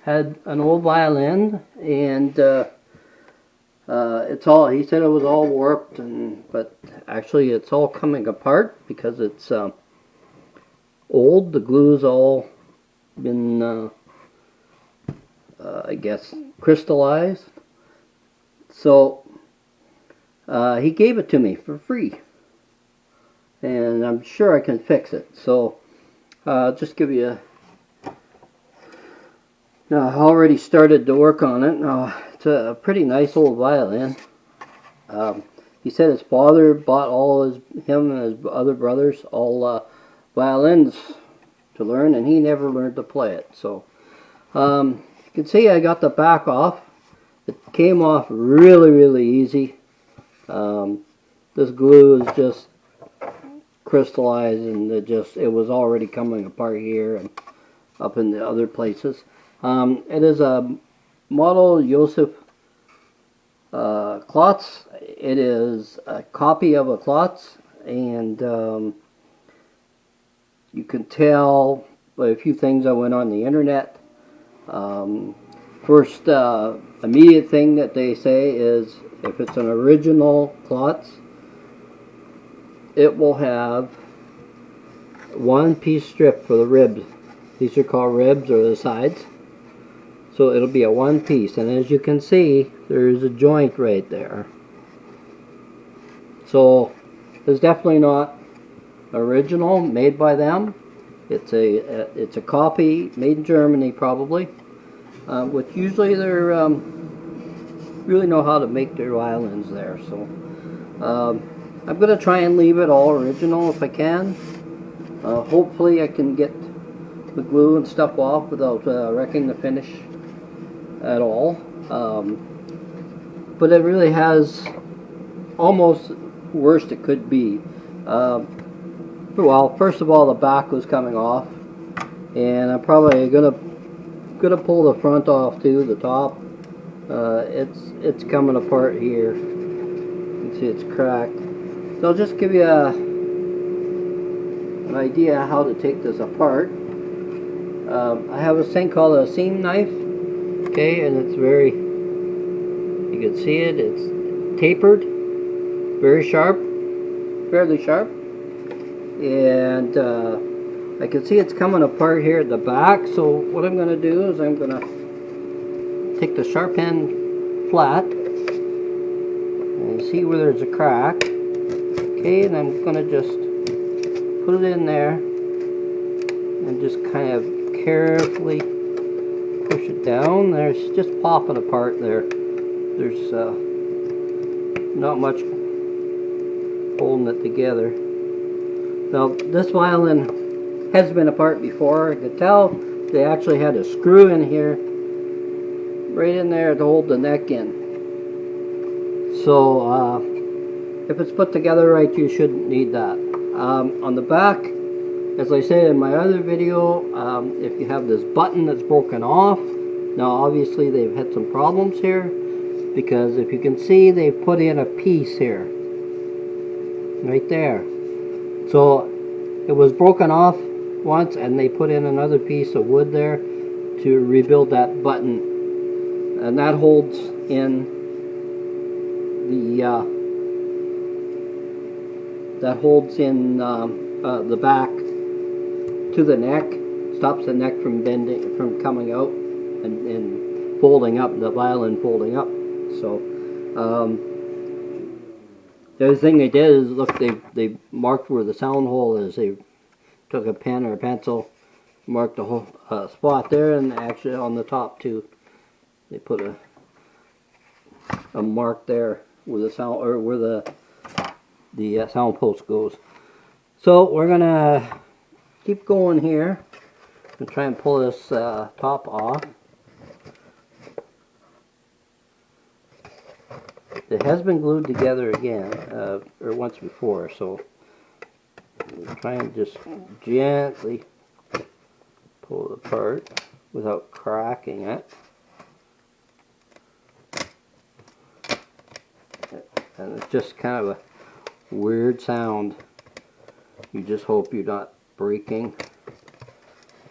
had an old violin, and it's all. He said it was all warped, but actually it's all coming apart because it's old. The glue's all been, I guess, crystallized. So he gave it to me for free, and I'm sure I can fix it. So just give you a. Now, I already started to work on it. It's a pretty nice old violin. He said his father bought him and his other brothers all violins to learn, and he never learned to play it. So you can see I got the back off. It came off really, really easy. This glue is just crystallized, and it was already coming apart here and up in the other places. It is a model Joseph Klotz. It is a copy of a Klotz, and you can tell by a few things I went on the internet. First immediate thing that they say is if it's an original Klotz, it will have one piece strip for the ribs. These are called ribs, or the sides. So it'll be a one piece, and as you can see, there's a joint right there. So it's definitely not original, made by them. It's a copy, made in Germany probably. Which usually they're really know how to make their violins there. So I'm going to try and leave it all original if I can. Hopefully I can get the glue and stuff off without wrecking the finish at all. But it really has almost worst it could be. Well, first of all, the back was coming off, and I'm probably gonna pull the front off too, the top. It's coming apart here. You can see it's cracked. So I'll just give you an idea how to take this apart. I have this thing called a seam knife. Okay, and it's you can see it, it's tapered, very sharp, fairly sharp, and I can see it's coming apart here at the back. So what I'm going to do is I'm going to take the sharp end flat and see where there's a crack. Okay, and I'm going to just put it in there and just kind of carefully push it down. There's just popping apart there. There's not much holding it together. Now this violin has been apart before. I could tell they actually had a screw in here, right in there to hold the neck in. So if it's put together right, you shouldn't need that. On the back, as I said in my other video, if you have this button that's broken off, now obviously they've had some problems here, because if you can see, they've put in a piece here, right there. So it was broken off once, and they put in another piece of wood there to rebuild that button, and that holds in the back to the neck, stops the neck from bending, from coming out and folding up, the violin folding up. So the other thing they did is, look, they marked where the sound hole is. They took a pen or a pencil, marked the whole spot there, and actually on the top too, they put a mark there where the sound, or where the sound post goes. So we're gonna keep going here and try and pull this top off. It has been glued together again, or once before, so try and just gently pull it apart without cracking it. And it's just kind of a weird sound. You just hope you're not breaking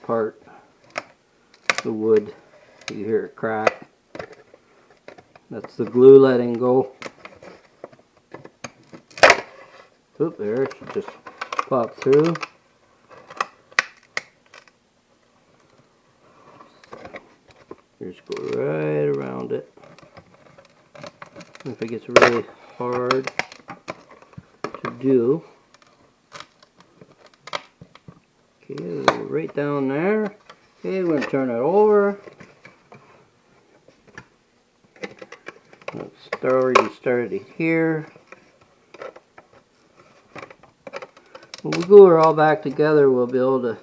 apart the wood You hear it crack. That's the glue letting go. Oop, there, it should just pop through. Just go right around it. If it gets really hard to do. Okay, right down there. Okay, we're going to turn it over. It's already started here. When we glue it all back together, we'll be able to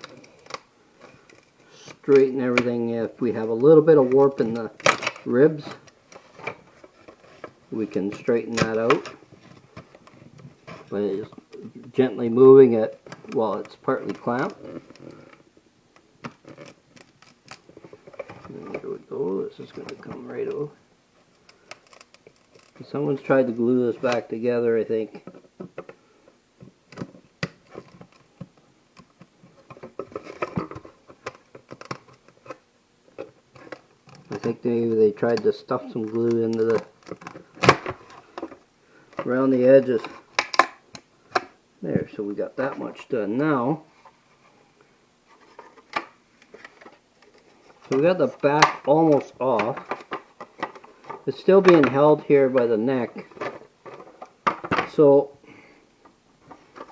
straighten everything. If we have a little bit of warp in the ribs, we can straighten that out by just gently moving it while it's partly clamped. And there we go. This is going to come right over. Someone's tried to glue this back together, I think. I think maybe they tried to stuff some glue into the around the edges. There, so we got that much done now. So we got the back almost off. It's still being held here by the neck. So,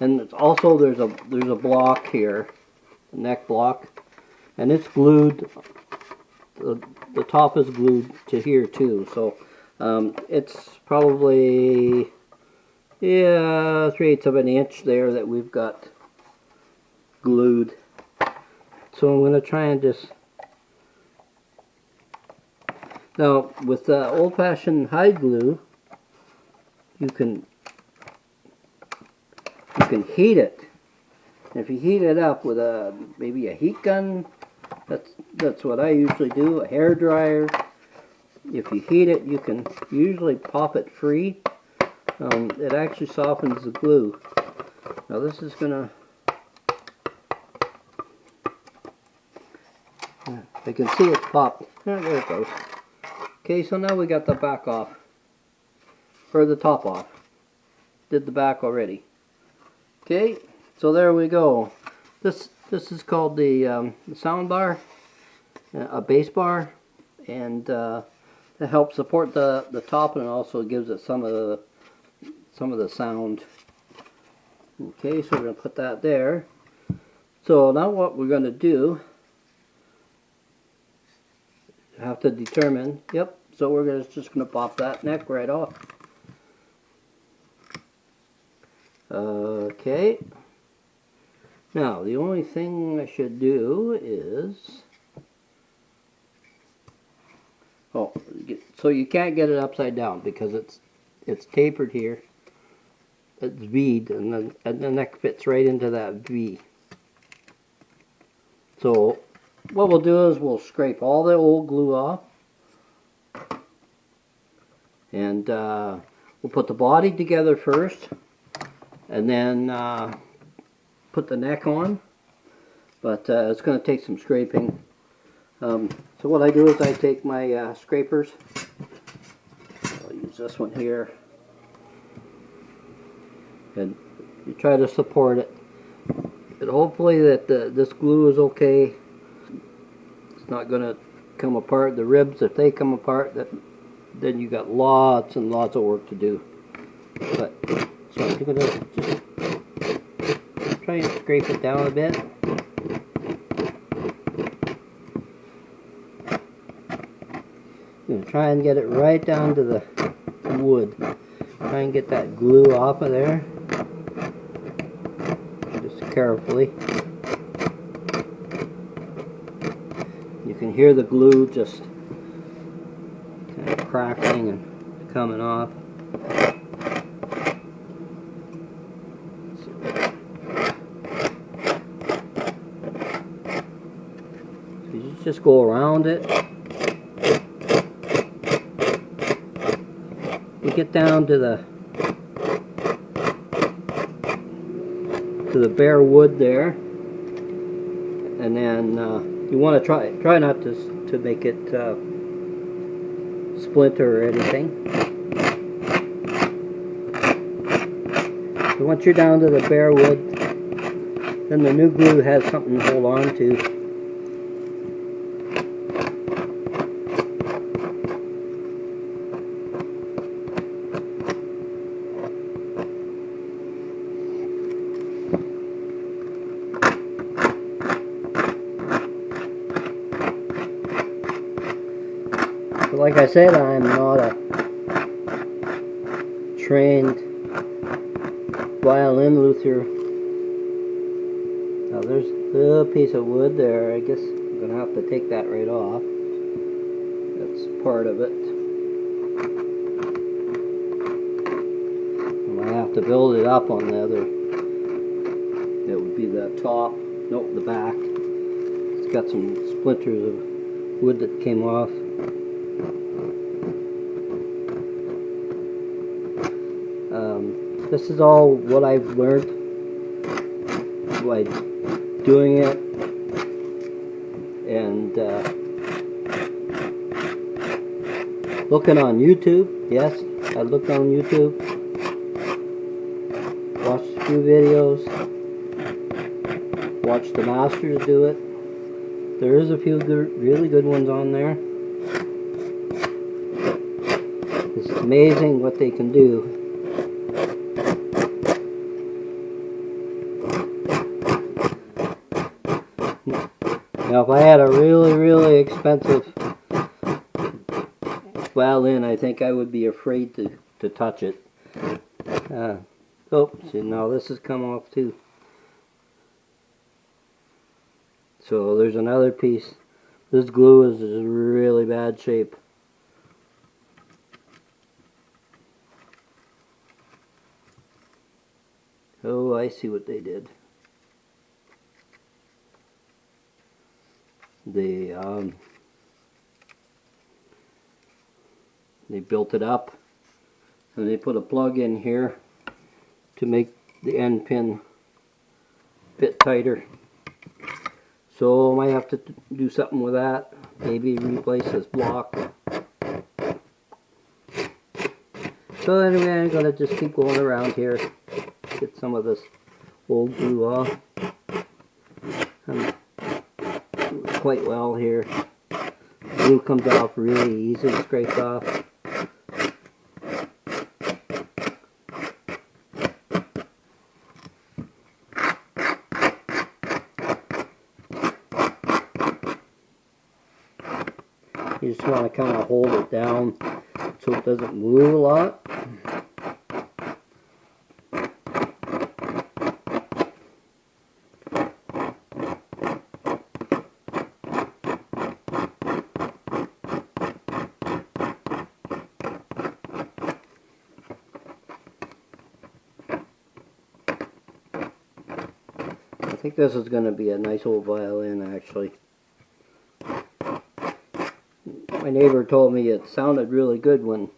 and it's also there's a block here, a neck block, and it's glued. The top is glued to here too. So it's probably 3/8 of an inch there that we've got glued. So I'm going to try and just. Now, with the old-fashioned hide glue, you can heat it. And if you heat it up with maybe a heat gun, that's what I usually do. A hair dryer. If you heat it, you can usually pop it free. It actually softens the glue. Now this is gonna. I can see it pop. There it goes. Okay, so now we got the back off, or the top off. Did the back already. Okay, so there we go. This is called the sound bar, a bass bar, and it helps support the top, and it also gives it some of the sound. Okay, so we're gonna put that there. So now what we're gonna do, have to determine. Yep. So we're just gonna pop that neck right off. Okay. Now the only thing I should do is, so you can't get it upside down because it's tapered here. It's V'd, and the neck fits right into that V. So what we'll do is we'll scrape all the old glue off, and we'll put the body together first, and then put the neck on. But it's going to take some scraping. So what I do is I take my scrapers. I'll use this one here, and you try to support it. And hopefully that this glue is okay. It's not going to come apart. The ribs, if they come apart, then you got lots and lots of work to do. But so I'm going to just try and scrape it down a bit. I'm going to try and get it right down to the wood. Try and get that glue off of there. Just carefully. You can hear the glue just kind of crackling and coming off. So you just go around it. You get down to the bare wood there, and then you want to try not to to make it split or anything. So once you're down to the bare wood, then the new glue has something to hold on to. But like I said, I'm not a trained violin luthier. Now there's a piece of wood there. I guess I'm going to have to take that right off. That's part of it. I might have to build it up on the other. It would be the top, nope, the back. It's got some splinters of wood that came off. This is all what I've learned by doing it, and looking on YouTube. Yes, I looked on YouTube, watched a few videos, watched the masters do it. There is a few good, really good ones on there. It's amazing what they can do. Now, if I had a really, really expensive violin, I think I would be afraid to touch it. Oh, see, now this has come off too. So there's another piece. This glue is in really bad shape. Oh, I see what they did. They built it up, and they put a plug in here to make the end pin a bit tighter. So I might have to do something with that. Maybe replace this block. So anyway, I'm gonna just keep going around here, get some of this old glue off. Quite well here. Glue comes off really easy, scrapes off. You just want to kind of hold it down so it doesn't move a lot. I think this is going to be a nice old violin, actually. My neighbor told me it sounded really good when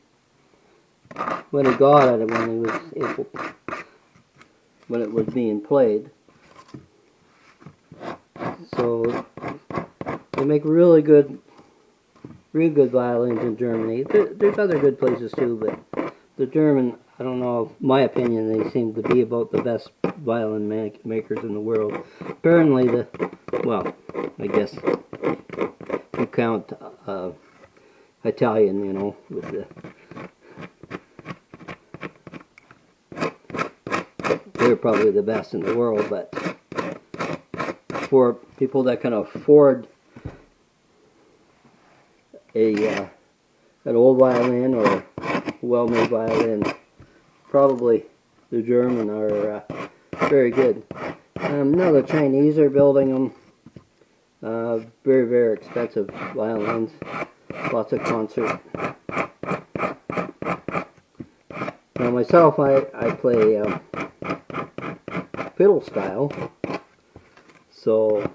he got it, and when it was being played. So they make really good violins in Germany. There's other good places too, but the German, I don't know, my opinion, they seem to be about the best violin makers in the world. Apparently well, I guess you count Italian, you know, with they're probably the best in the world, but for people that can afford an old violin or a well-made violin, probably the German are very good. Now the Chinese are building them. Very, very expensive violins. Lots of concert. Now myself, I play fiddle style. So,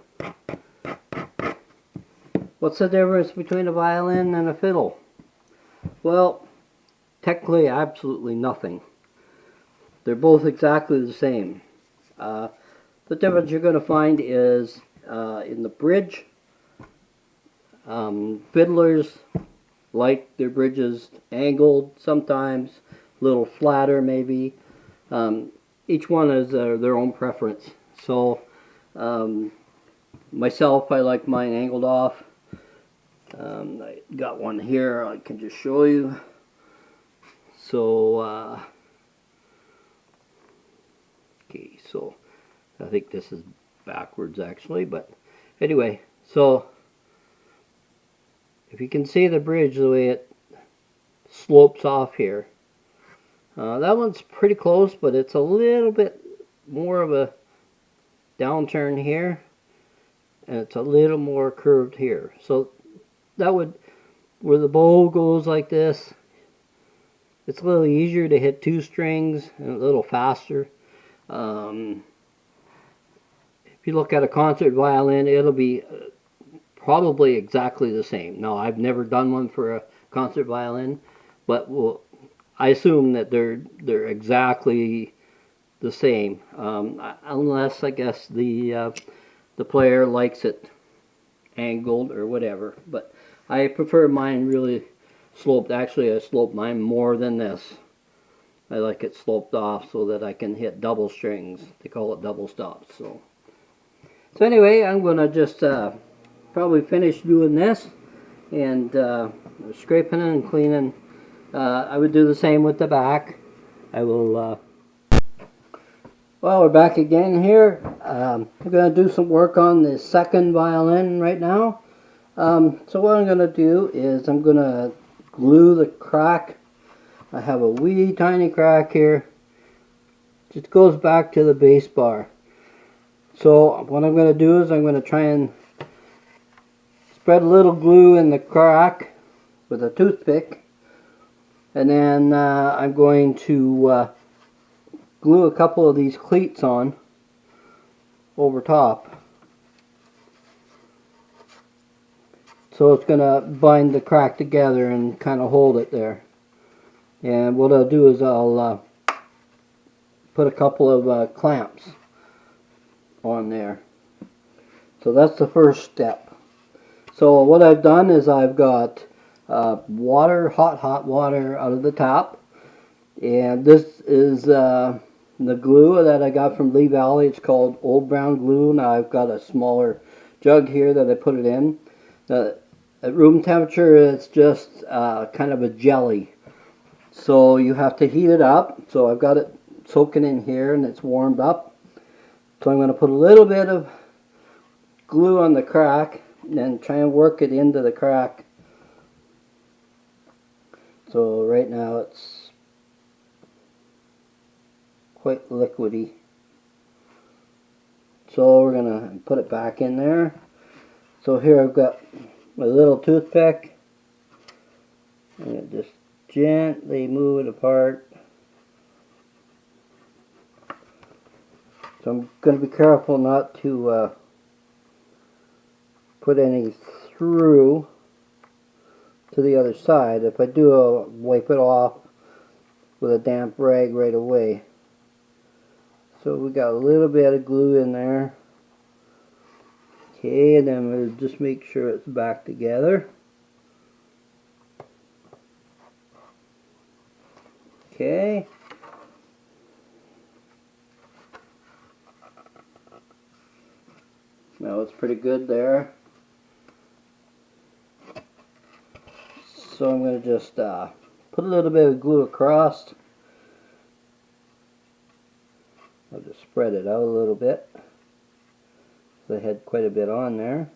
what's the difference between a violin and a fiddle? Well, technically, absolutely nothing. They're both exactly the same. The difference you're going to find is in the bridge. Fiddlers like their bridges angled sometimes, a little flatter maybe. Each one has their own preference. So myself, I like mine angled off. I got one here I can just show you. So okay, so I think this is backwards actually, but anyway, so if you can see the bridge the way it slopes off here, that one's pretty close, but it's a little bit more of a downturn here, and it's a little more curved here. So that would, where the bow goes like this, it's a little easier to hit 2 strings and a little faster. If you look at a concert violin, it'll be probably exactly the same. Now, I've never done one for a concert violin, but I assume that they're exactly the same, unless I guess the player likes it angled or whatever. But I prefer mine really sloped. Actually, I slope mine more than this. I like it sloped off so that I can hit double strings. They call it double stops. So anyway, I'm gonna just probably finish doing this and scraping and cleaning. I would do the same with the back. I will. Well, we're back again here. I'm going to do some work on the second violin right now. So what I'm going to do is I'm going to glue the crack. I have a wee tiny crack here. Just goes back to the bass bar. So what I'm going to do is I'm going to try and spread a little glue in the crack with a toothpick. And then I'm going to glue a couple of these cleats on over top. So it's going to bind the crack together and kind of hold it there. And what I'll do is I'll put a couple of clamps on there. So that's the first step. So what I've done is I've got water, hot water out of the tap. And this is the glue that I got from Lee Valley. It's called Old Brown Glue. Now I've got a smaller jug here that I put it in. At room temperature, it's just kind of a jelly. So you have to heat it up. So I've got it soaking in here and it's warmed up. So I'm going to put a little bit of glue on the crack and then try and work it into the crack. So right now it's quite liquidy. So we're going to put it back in there. So here I've got my little toothpick. And just gently move it apart. So I'm going to be careful not to put any through to the other side. If I do, I'll wipe it off with a damp rag right away. So we got a little bit of glue in there. Okay, and then we'll just make sure it's back together. Okay. Now it's pretty good there. So I'm going to just put a little bit of glue across. I'll just spread it out a little bit. So I had quite a bit on there.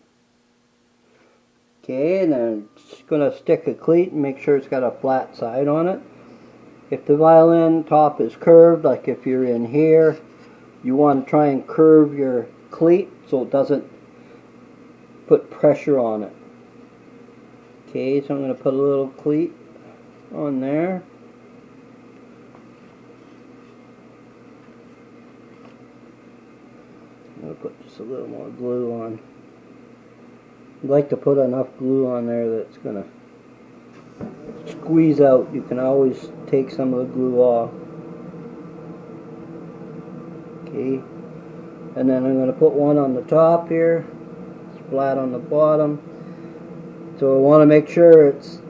Okay, and then I'm just going to stick a cleat and make sure it's got a flat side on it. If the violin top is curved, like if you're in here, you want to try and curve your cleat so it doesn't put pressure on it. Okay, so I'm going to put a little cleat on there. I'm going to put just a little more glue on. I'd like to put enough glue on there that it's going to squeeze out. You can always take some of the glue off. Okay, and then I'm going to put one on the top here. It's flat on the bottom. So I want to make sure it's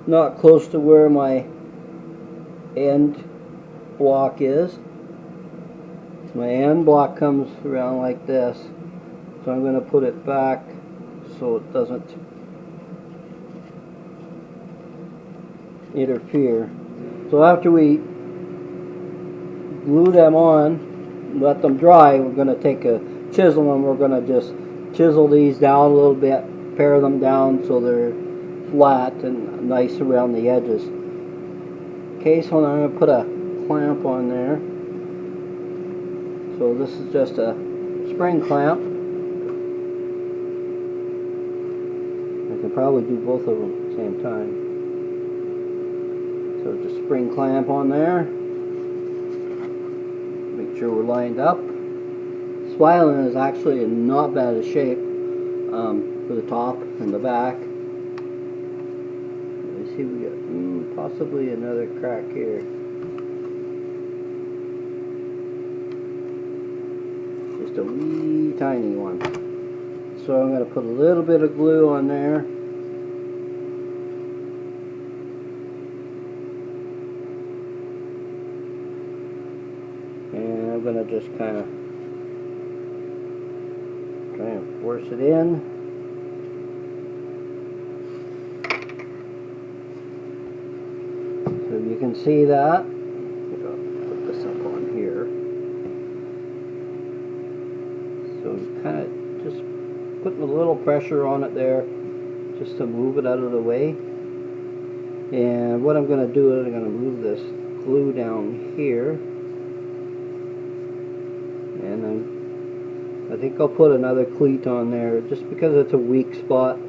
not close to where my end block is. My end block comes around like this, so I'm going to put it back so it doesn't interfere. So after we glue them on, let them dry, we're going to take a chisel and we're going to just chisel these down a little bit, pare them down so they're flat and nice around the edges. Okay, so now I'm going to put a clamp on there. So this is just a spring clamp. I can probably do both of them at the same time. So just spring clamp on there. Make sure we're lined up. This violin is actually in not bad a shape for the top and the back. Let me see, we got possibly another crack here. Just a wee tiny one. So I'm going to put a little bit of glue on there. And I'm going to just kind of try and force it in. So you can see that. I'll put this up on here. So kind of just putting a little pressure on it there just to move it out of the way. And what I'm going to do is I'm going to move this glue down here. And I think I'll put another cleat on there just because it's a weak spot.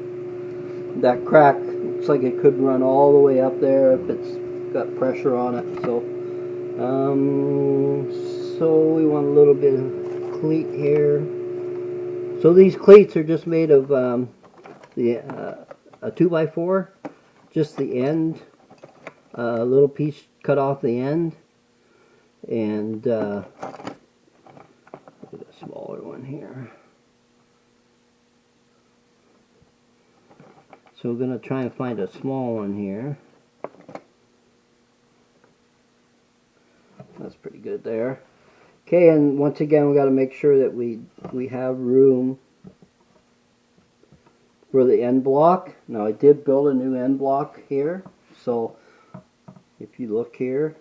That crack looks like it could run all the way up there if it's got pressure on it. So we want a little bit of cleat here. So these cleats are just made of a 2x4, just the end, a little piece cut off the end, and look at a smaller one here. So we're going to try and find a small one here. That's pretty good there. Okay, and once again we got to make sure that we have room for the end block. Now I did build a new end block here, so if you look here,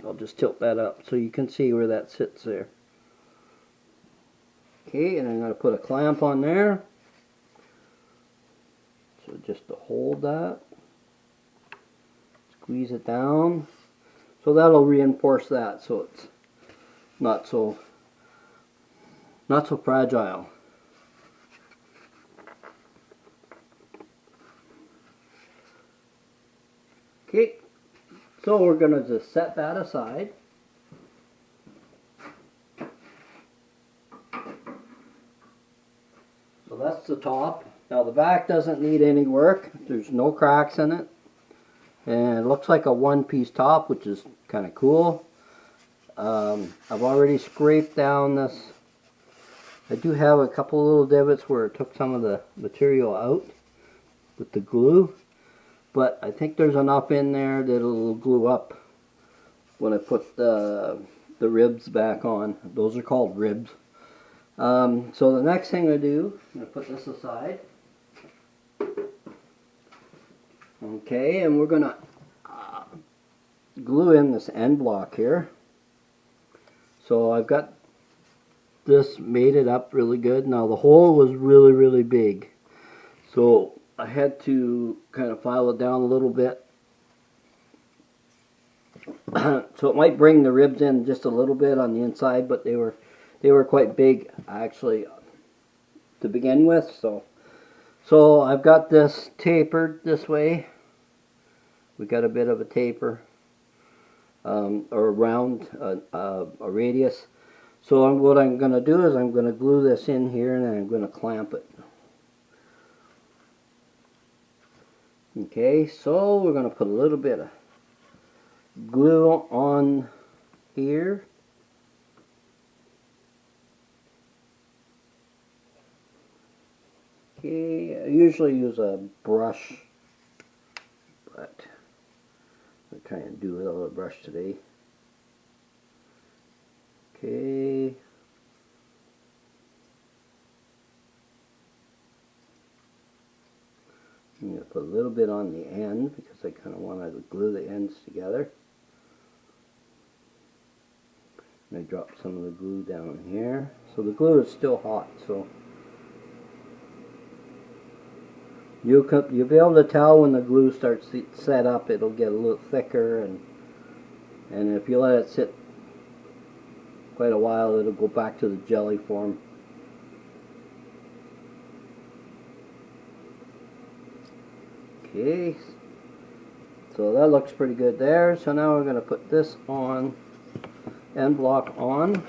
I'll just tilt that up so you can see where that sits there. Okay, and I'm going to put a clamp on there, so just to hold that, squeeze it down, so that'll reinforce that so it's not so fragile. Okay, so we're going to just set that aside. So that's the top. Now the back doesn't need any work. There's no cracks in it. And it looks like a one-piece top, which is kind of cool. I've already scraped down this. I do have a couple little divots where it took some of the material out with the glue. But I think there's enough in there that it'll glue up when I put the ribs back on. Those are called ribs. So the next thing I do, I'm going to put this aside. Okay, and we're going to glue in this end block here. So I've got this mated up really good. Now the hole was really big, so I had to kind of file it down a little bit. So it might bring the ribs in just a little bit on the inside, but they were quite big actually to begin with. So I've got this tapered this way. We got a bit of a taper, or around a radius. So what I'm going to do is I'm going to glue this in here and then I'm going to clamp it. Okay, so we're going to put a little bit of glue on here. usually use a brush, but I'm trying to do without a brush today. Okay. I'm going to put a little bit on the end because I kind of want to glue the ends together. And I drop some of the glue down here. So the glue is still hot, so you'll be able to tell when the glue starts to set up. It'll get a little thicker, and if you let it sit quite a while, it'll go back to the jelly form. Okay, so that looks pretty good there. So now we're going to put this on, end block on.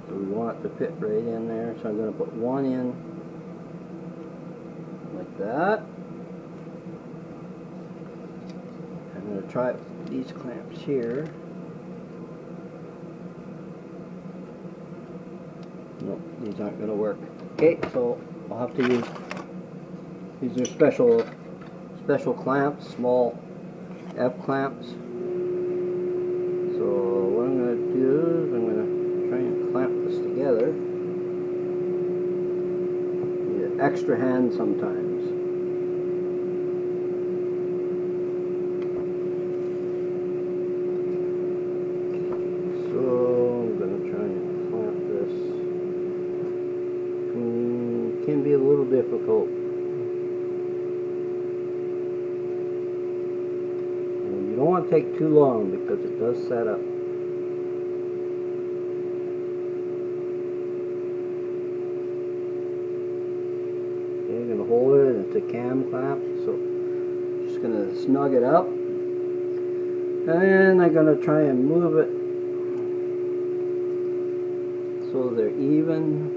So we want it to fit right in there. So I'm going to put one in like that. I'm going to try it with these clamps here. Nope, these aren't going to work. Okay, so I'll have to use, these are special clamps, small F clamps. So what I'm going to do is I'm going to try and clamp this together. Need an extra hand sometimes. Can be a little difficult. And you don't want to take too long because it does set up. Okay, I'm going to hold it, and it's a cam clamp, so I'm just going to snug it up. And I'm going to try and move it so they're even.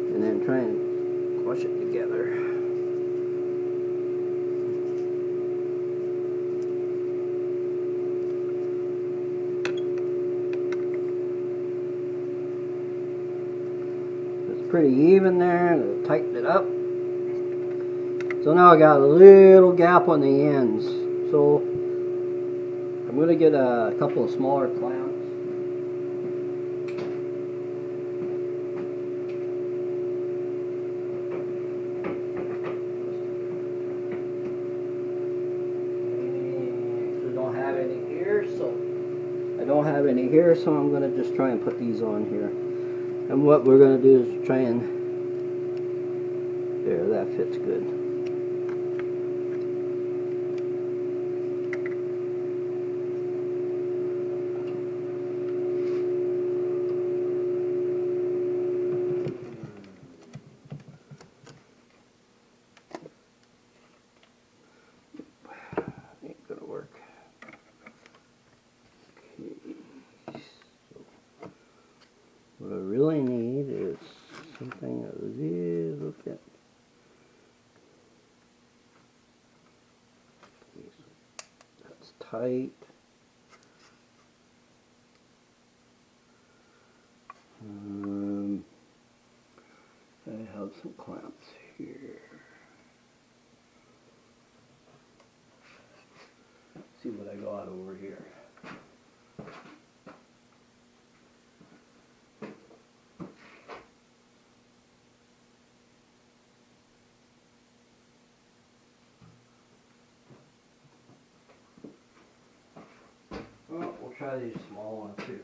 And then try and squash it together. It's pretty even there, and I tighten it up. So now I got a little gap on the ends. So I'm going to get a couple of smaller clamps. Don't have any here, so I'm going to just try and put these on here. And what we're going to do is try and, there, that fits good. Ain't going to work. What I really need is something a little bit. That's tight. I have some clamps here. Let's see what I got over here. Well, we'll try these small ones too.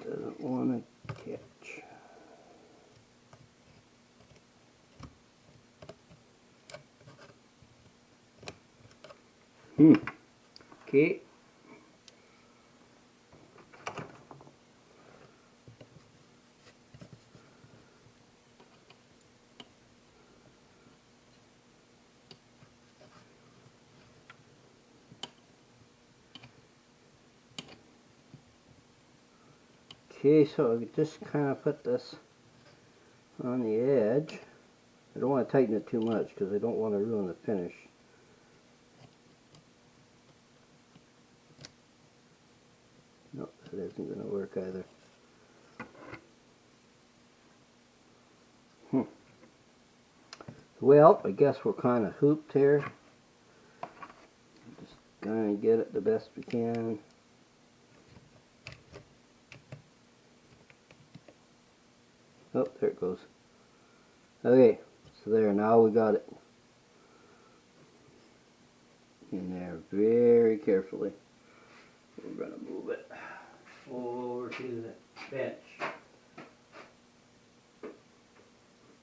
Doesn't want to catch. Okay. Okay, so I just kind of put this on the edge. I don't want to tighten it too much because I don't want to ruin the finish. Nope, that isn't going to work either. Well, I guess we're kind of hooped here. Just going to get it the best we can. Oh, there it goes. Okay, so there, now we got it in there very carefully. We're going to move it over to the bench.